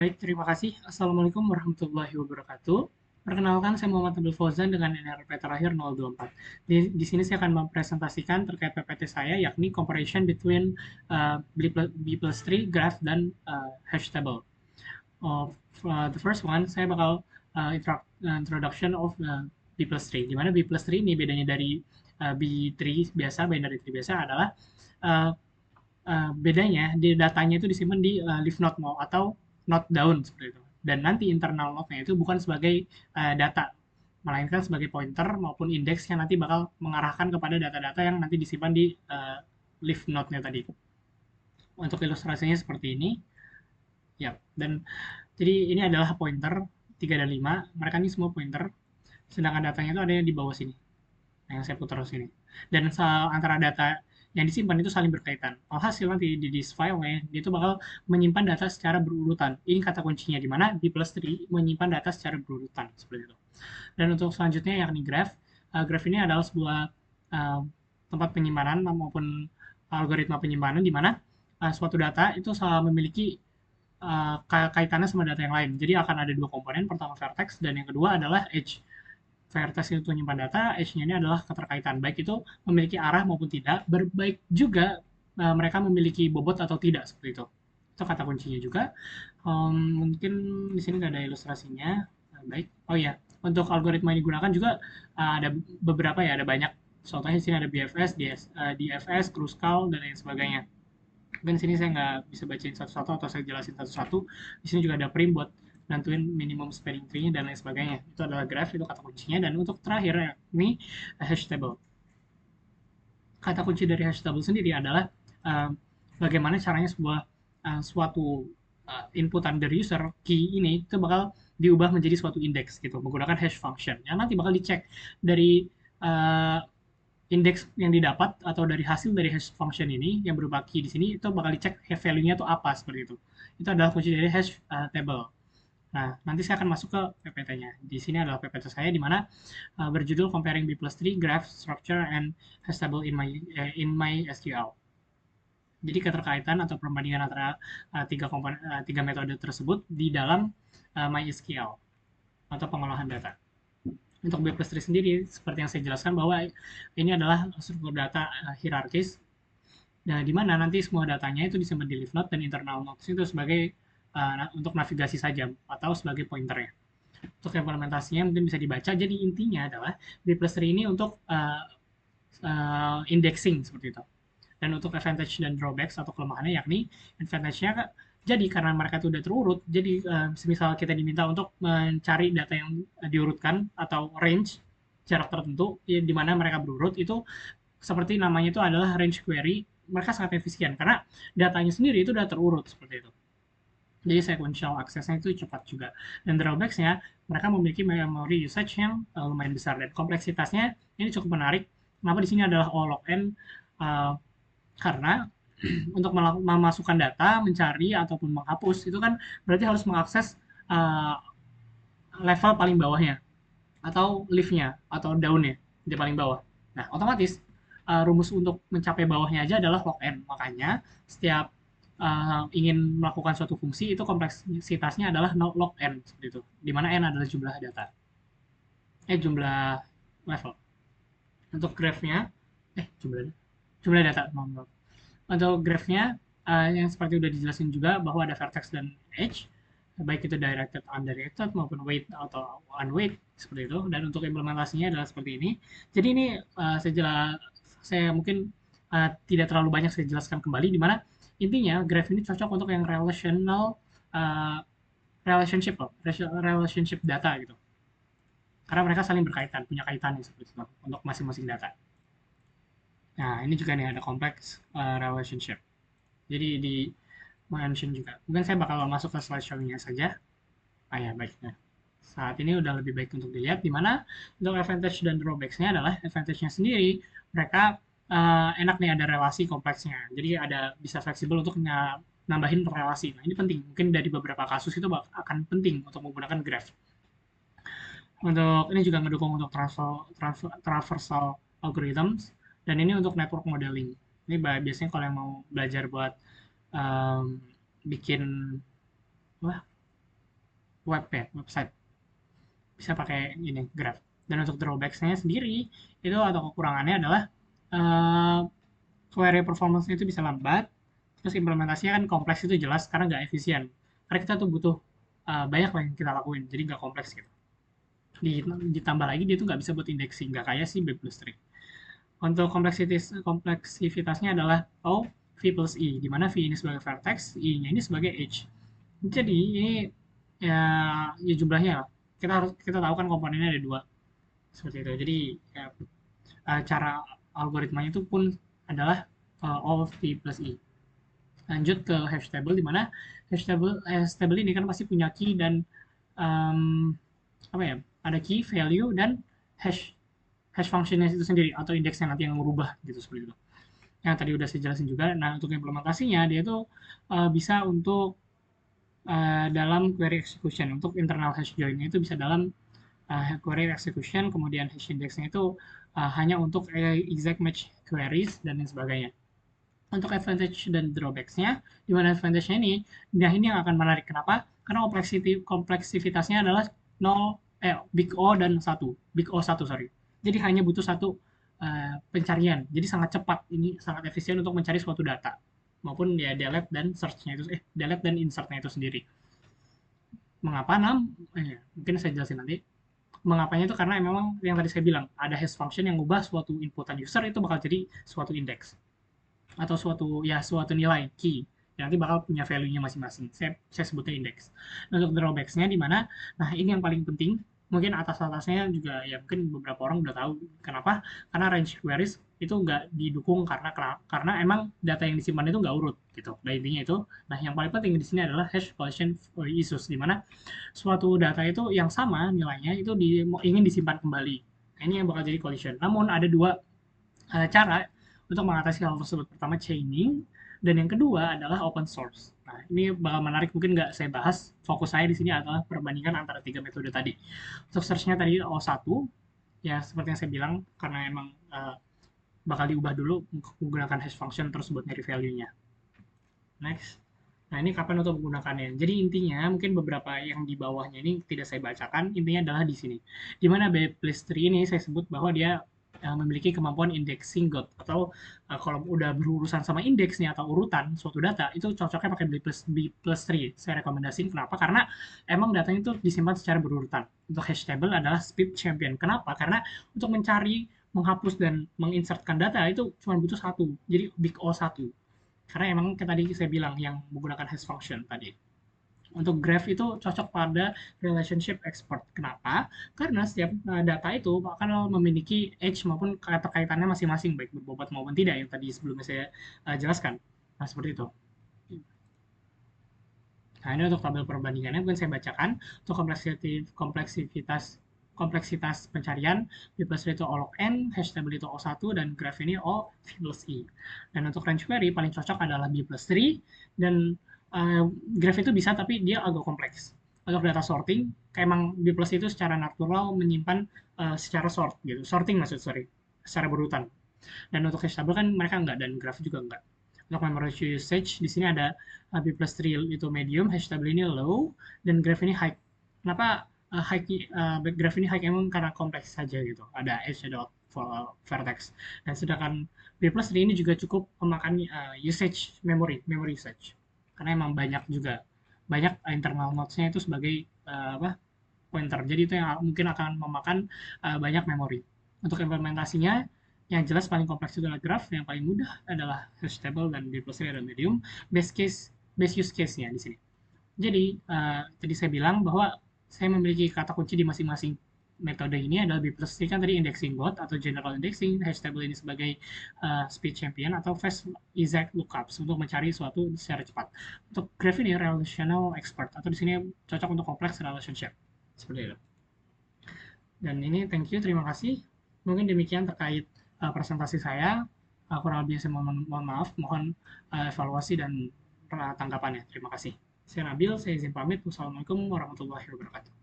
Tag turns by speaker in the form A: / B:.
A: Baik, terima kasih. Assalamualaikum warahmatullahi wabarakatuh. Perkenalkan, saya Muhammad Nabil Fauzan dengan NRP terakhir 024. Di sini saya akan mempresentasikan terkait PPT saya, yakni comparison between B plus 3, graph, dan hash table. The first one, saya bakal introduction of B plus 3. Di mana B plus 3 ini bedanya dari B3 biasa, binary tree biasa adalah uh, bedanya di datanya itu disimpan di leaf node mau atau node daun seperti itu. Dan nanti internal node-nya itu bukan sebagai data, melainkan sebagai pointer maupun indeks yang nanti bakal mengarahkan kepada data-data yang nanti disimpan di leaf node-nya tadi. Untuk ilustrasinya seperti ini, ya. Dan jadi ini adalah pointer 3 dan 5. Mereka ini semua pointer. Sedangkan datanya itu ada yang di bawah sini. Nah, yang saya putar sini. Dan antara data yang disimpan itu saling berkaitan. Alhasil nanti di this file-nya, dia itu bakal menyimpan data secara berurutan. Ini kata kuncinya, di mana B plus 3 menyimpan data secara berurutan, seperti itu. Dan untuk selanjutnya yakni graph. Graph ini adalah sebuah uh, tempat penyimpanan maupun algoritma penyimpanan di mana suatu data itu memiliki kaitannya sama data yang lain. Jadi akan ada dua komponen, pertama vertex dan yang kedua adalah edge. Vertex itu menyimpan data, edge-nya ini adalah keterkaitan. Baik itu memiliki arah maupun tidak, berbaik juga mereka memiliki bobot atau tidak, seperti itu. Itu kata kuncinya juga. Mungkin di sini nggak ada ilustrasinya. Baik. Oh iya, untuk algoritma yang digunakan juga ada beberapa ya, ada banyak. Contohnya di sini ada BFS, DFS, Kruskal, dan lain sebagainya. Mungkin sini saya nggak bisa bacain satu-satu atau saya jelasin satu-satu. Di sini juga ada prim buat nentuin minimum spanning tree-nya dan lain sebagainya. Itu adalah graph, itu kata kuncinya. Dan untuk terakhir, ya, ini hash table. Kata kunci dari hash table sendiri adalah uh, bagaimana caranya suatu inputan dari user, key ini itu bakal diubah menjadi suatu indeks gitu menggunakan hash function yang nanti bakal dicek dari uh, indeks yang didapat atau dari hasil dari hash function ini yang berupa key di sini itu bakal dicek value-nya itu apa seperti itu. Itu adalah kunci dari hash table. Nah, nanti saya akan masuk ke PPT-nya. Di sini adalah PPT saya di mana berjudul Comparing B plus 3 Graph Structure and Hash Table in my SQL. Jadi keterkaitan atau perbandingan antara tiga metode tersebut di dalam MySQL atau pengolahan data. Untuk B plus 3 sendiri, seperti yang saya jelaskan bahwa ini adalah struktur data hierarkis, nah, di mana nanti semua datanya itu disimpan di leaf node dan internal nodes itu sebagai untuk navigasi saja atau sebagai pointernya. Untuk implementasinya mungkin bisa dibaca. Jadi intinya adalah B plus 3 ini untuk indexing seperti itu. Dan untuk advantage dan drawbacks atau kelemahannya yakni advantage-nya jadi karena mereka itu udah terurut, jadi semisal kita diminta untuk mencari data yang diurutkan atau range jarak tertentu ya, di mana mereka berurut itu seperti namanya itu adalah range query, mereka sangat efisien karena datanya sendiri itu udah terurut seperti itu. Jadi sequential aksesnya itu cepat juga. Dan drawbacksnya, mereka memiliki memory usage yang lumayan besar dan kompleksitasnya ini cukup menarik. Kenapa di sini adalah all log n? Uh, karena untuk memasukkan data, mencari ataupun menghapus itu kan berarti harus mengakses uh, level paling bawahnya atau leaf-nya atau daunnya di paling bawah. Nah, otomatis rumus untuk mencapai bawahnya aja adalah log n. Makanya setiap ingin melakukan suatu fungsi itu kompleksitasnya adalah log n seperti itu. Di mana n adalah jumlah data. Jumlah level. Untuk graph-nya jumlah data, maaf. Untuk graph-nya yang seperti udah dijelasin juga bahwa ada vertex dan edge, baik itu directed, undirected maupun weight atau unweight seperti itu. Dan untuk implementasinya adalah seperti ini. Jadi ini saya mungkin tidak terlalu banyak saya jelaskan kembali di mana intinya graph ini cocok untuk yang uh, relationship loh, relationship data gitu. Karena mereka saling berkaitan, punya kaitannya seperti itu untuk masing-masing data. Nah, ini juga nih ada kompleks relationship. Jadi di mention juga. Mungkin saya bakal masuk ke slideshow-nya saja. Ya, baik. Nah, saat ini udah lebih baik untuk dilihat, di mana untuk advantage dan drawbacks-nya adalah advantage-nya sendiri, mereka enak nih ada relasi kompleksnya. Jadi ada bisa fleksibel untuk nambahin relasi. Nah, ini penting. Mungkin dari beberapa kasus itu akan penting untuk menggunakan graph. Untuk ini juga mendukung untuk traversal algorithms dan ini untuk network modeling. Ini biasanya kalau yang mau belajar buat um, bikin wah website. Bisa pakai ini graph. Dan untuk drawbacks-nya sendiri itu atau kekurangannya adalah uh, query performance-nya itu bisa lambat, terus implementasinya kan kompleks itu jelas karena nggak efisien. Karena kita tuh butuh banyak yang kita lakuin, jadi nggak kompleks gitu. Ditambah lagi dia tuh nggak bisa buat indexing, nggak kayak si B plus tree. Untuk kompleksivitasnya adalah O, V plus E, di mana V ini sebagai vertex, E-nya ini sebagai edge. Jadi ini ya, ya jumlahnya lah. Kita tahu kan komponennya ada dua seperti itu. Jadi ya, cara algoritmanya itu pun adalah O, V plus E. Lanjut ke hash table, di mana hash table ini kan pasti punya key dan um, apa ya, ada key, value, dan hash hash functionnya itu sendiri atau indeksnya nanti yang merubah gitu seperti itu. Yang tadi udah saya jelasin juga. Nah, untuk implementasinya dia tuh bisa untuk dalam query execution. Untuk internal hash join itu bisa dalam query execution, kemudian hash indexnya itu hanya untuk exact match queries dan lain sebagainya. Untuk advantage dan drawbacks-nya, di mana advantage-nya ini, nah ini yang akan menarik. Kenapa? Karena kompleksivitasnya adalah 0, big O dan 1. Big O 1, sorry. Jadi hanya butuh satu pencarian. Jadi sangat cepat. Ini sangat efisien untuk mencari suatu data. Maupun ya delete dan search-nya itu, delete dan insert-nya itu sendiri. Mengapa? Mungkin saya jelasin nanti. Mengapanya itu karena memang yang tadi saya bilang, ada hash function yang mengubah suatu inputan user itu bakal jadi suatu index atau suatu nilai key yang nanti bakal punya value-nya masing-masing. Saya sebutnya indeks. Nah, untuk drawbacks-nya di mana? Nah, ini yang paling penting. Mungkin atas-atasnya juga ya mungkin beberapa orang udah tahu kenapa? Karena range queries itu nggak didukung karena emang data yang disimpan itu nggak urut gitu. Nah, intinya itu. Nah, yang paling penting di sini adalah hash collision issues, di mana suatu data itu yang sama nilainya itu ingin disimpan kembali. Nah, ini yang bakal jadi collision. Namun ada dua cara untuk mengatasi hal tersebut. Pertama, chaining, dan yang kedua adalah open source. Nah, ini bakal menarik, mungkin nggak saya bahas. Fokus saya di sini adalah perbandingan antara tiga metode tadi. Untuk search-nya tadi O1, ya seperti yang saya bilang, karena emang bakal diubah dulu menggunakan hash function terus buat nyari value-nya. Next. Nah, ini kapan untuk menggunakannya. Jadi intinya, mungkin beberapa yang di bawahnya ini tidak saya bacakan, intinya adalah di sini. Di mana B+3 ini saya sebut bahwa dia memiliki kemampuan indexing God, atau kalau udah berurusan sama indeks nih atau urutan suatu data, itu cocoknya pakai B+3. Saya rekomendasiin kenapa? Karena emang datanya itu disimpan secara berurutan. Untuk hash table adalah speed champion. Kenapa? Karena untuk mencari, menghapus, dan menginsertkan data itu cuma butuh satu. Jadi big O1. Karena emang kayak tadi saya bilang yang menggunakan hash function tadi. Untuk graph itu cocok pada relationship expert. Kenapa? Karena setiap data itu akan memiliki edge maupun kaitannya masing-masing, baik berbobot maupun tidak, yang tadi sebelumnya saya jelaskan. Nah, seperti itu. Nah, ini untuk tabel perbandingannya mungkin saya bacakan. Untuk kompleksitas pencarian, B plus itu O log N, hash table itu O1, dan graph ini O V plus I. Dan untuk range query paling cocok adalah B plus 3, dan graph itu bisa tapi dia agak kompleks. Untuk data sorting, kayak emang B plus itu secara natural menyimpan secara sorting sorry, secara berurutan. Dan untuk hash table kan mereka enggak, dan graph juga enggak. Untuk memory usage, di sini ada B plus 3 itu medium, hash table ini low, dan graph ini high. Kenapa graph ini high? Emang karena kompleks saja gitu. Ada edge, ada vertex. Dan sedangkan B plus 3 ini juga cukup memakan usage memory usage. Karena emang banyak juga, banyak internal nodes-nya itu sebagai pointer. Jadi itu yang mungkin akan memakan banyak memori. Untuk implementasinya, yang jelas paling kompleks itu adalah graph, yang paling mudah adalah hash table, dan B plus dan medium. Base use case-nya di sini. Jadi, tadi saya bilang bahwa saya memiliki kata kunci di masing-masing metode ini adalah B plus kan tadi indexing bot atau general indexing, hash table ini sebagai speed champion atau fast exact lookups untuk mencari suatu secara cepat. Untuk graph ini relational expert, atau di sini cocok untuk complex relationship. Seperti itu. Dan ini thank you, terima kasih. Mungkin demikian terkait presentasi saya. Kurang lebih saya mohon maaf, mohon evaluasi dan tanggapannya. Terima kasih. Saya Nabil, saya izin pamit. Wassalamualaikum warahmatullahi wabarakatuh.